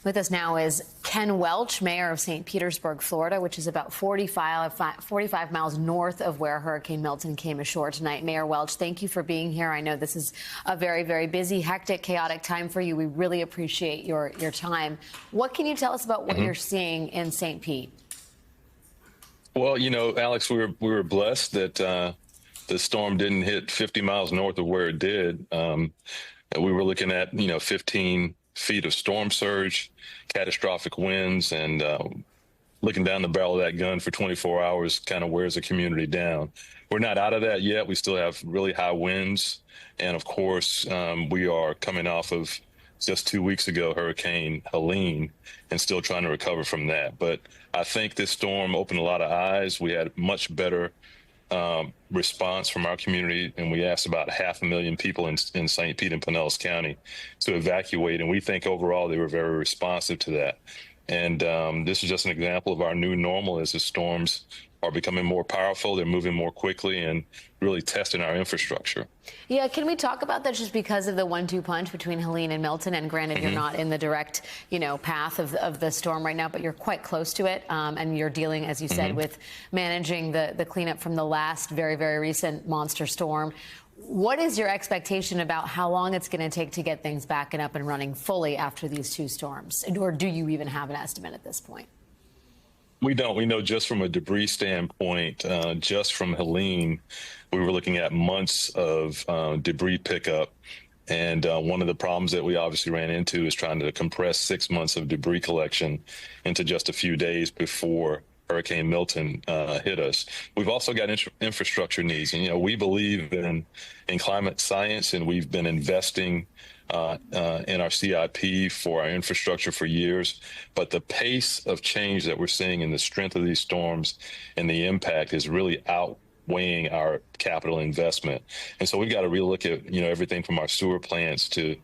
With us now is Ken Welch, mayor of St. Petersburg, Florida, which is about 45 miles north of where Hurricane Milton came ashore tonight. Mayor Welch, thank you for being here. I know this is a very, very busy, hectic, chaotic time for you. We really appreciate your time. What can you tell us about what you're seeing in St. Pete? Well, you know, Alex, we were blessed that the storm didn't hit 50 miles north of where it did. We were looking at, 15 feet of storm surge, catastrophic winds, and looking down the barrel of that gun for 24 hours kind of wears the community down. We're not out of that yet. We still have really high winds. And of course, we are coming off of just 2 weeks ago, Hurricane Helene, and still trying to recover from that. But I think this storm opened a lot of eyes. We had much better response from our community, and we asked about 500,000 people in St. Pete and Pinellas County to evacuate, and we think overall they were very responsive to that. And this is just an example of our new normal as the storms are becoming more powerful, they're moving more quickly, and really testing our infrastructure. Yeah, can we talk about that just because of the 1-2 punch between Helene and Milton? And granted, you're not in the direct, path of the storm right now, but you're quite close to it. And you're dealing, as you said, with managing the cleanup from the last very, very recent monster storm. What is your expectation about how long it's going to take to get things back and up and running fully after these two storms? Or do you even have an estimate at this point? We don't. We know just from a debris standpoint, just from Helene, we were looking at months of debris pickup. And one of the problems that we obviously ran into is trying to compress 6 months of debris collection into just a few days before Hurricane Milton hit us. We've also got infrastructure needs. And, we believe in climate science, and we've been investing in our CIP for our infrastructure for years. But the pace of change that we're seeing in the strength of these storms and the impact is really outweighing our capital investment. And so we've got to relook at, everything from our sewer plants to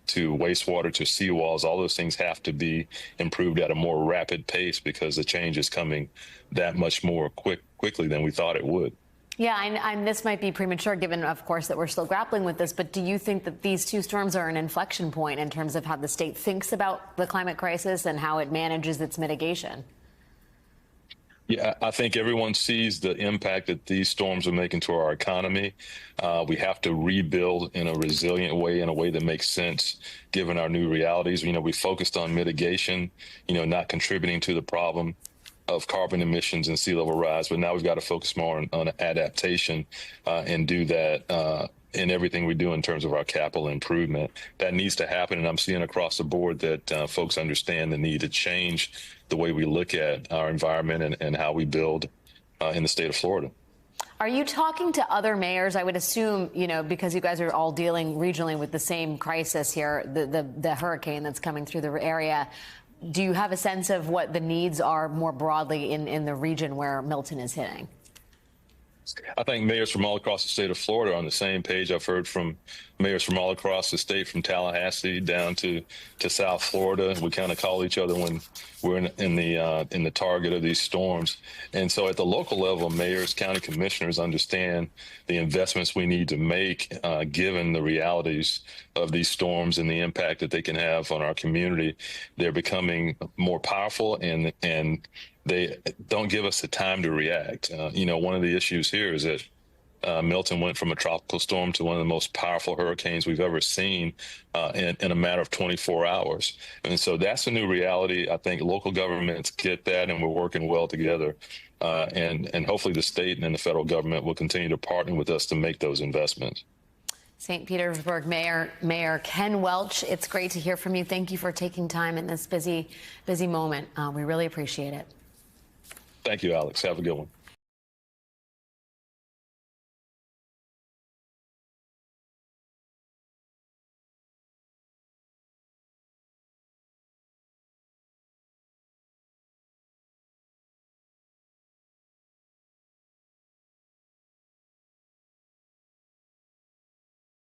wastewater to seawalls. All those things have to be improved at a more rapid pace because the change is coming that much more quickly than we thought it would. Yeah, and this might be premature given, of course, that we're still grappling with this, but do you think that these two storms are an inflection point in terms of how the state thinks about the climate crisis and how it manages its mitigation? Yeah, I think everyone sees the impact that these storms are making to our economy. We have to rebuild in a resilient way, in a way that makes sense given our new realities. We focused on mitigation, not contributing to the problem of carbon emissions and sea level rise, but now we've got to focus more on adaptation and do that in everything we do in terms of our capital improvement. That needs to happen, and I'm seeing across the board that folks understand the need to change the way we look at our environment and how we build in the state of Florida. Are you talking to other mayors? I would assume, because you guys are all dealing regionally with the same crisis here, the hurricane that's coming through the area. Do you have a sense of what the needs are more broadly in the region where Milton is hitting? I think mayors from all across the state of Florida are on the same page. I've heard from mayors from all across the state, from Tallahassee down to South Florida. We kind of call each other when we're in the target of these storms. And so at the local level, mayors, county commissioners understand the investments we need to make given the realities of these storms and the impact that they can have on our community. They're becoming more powerful, and they don't give us the time to react. One of the issues here is that Milton went from a tropical storm to one of the most powerful hurricanes we've ever seen in a matter of 24 hours. And so that's a new reality. I think local governments get that, and we're working well together. And hopefully the state and the federal government will continue to partner with us to make those investments. St. Petersburg Mayor Ken Welch, it's great to hear from you. Thank you for taking time in this busy moment. We really appreciate it. Thank you, Alex. Have a good one.